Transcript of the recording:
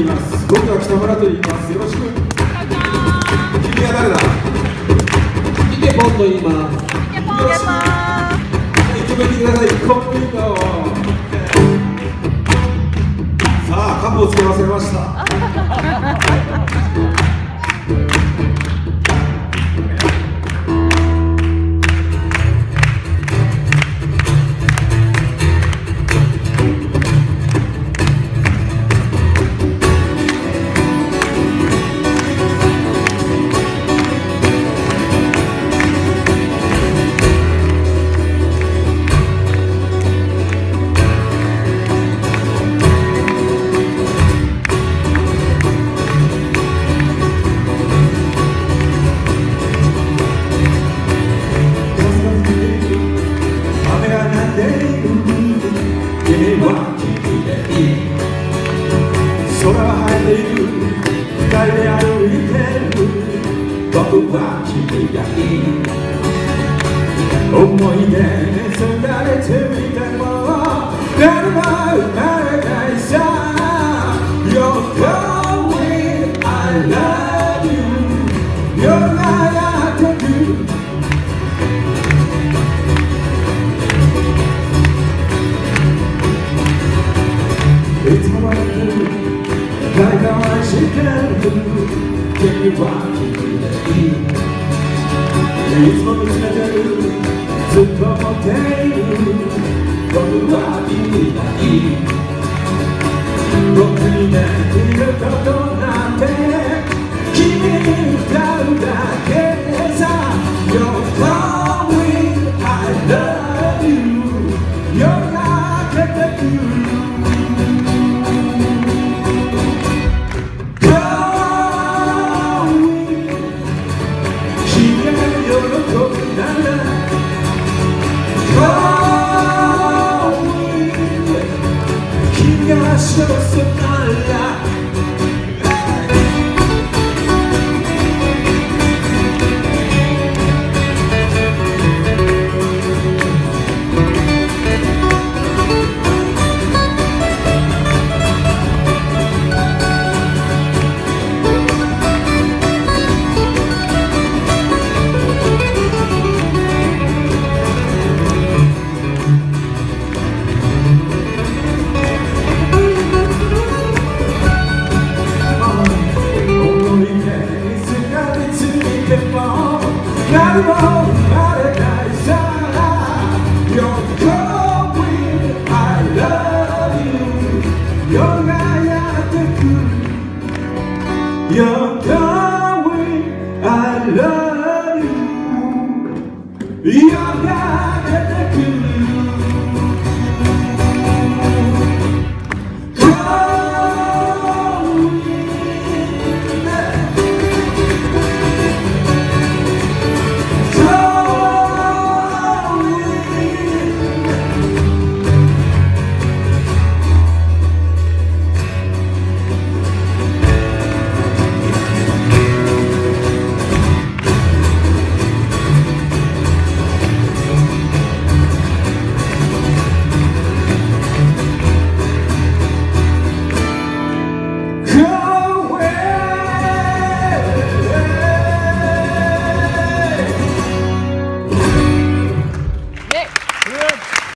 います。僕は北村と言います。よろしく。君は誰だ？イケポンと言います。よろしく。一曲言ってください。コンプリート。さあ、カップをつけ忘れました。空は晴れている、二人で歩いてる、僕は君がいい。思い出にすがれていても誰も生まれないさ。 You're going, I love you。 夜がやってくいつも待ってる、誰かを愛してる、君は君でいい。いつも見つめてる、ずっと思っている、僕は君がいい。僕にできることなんて君に歌うだけさ。 You're going, I love you。 夜が明けてくるSo You're going, I love you。 夜が明けてくる。Good.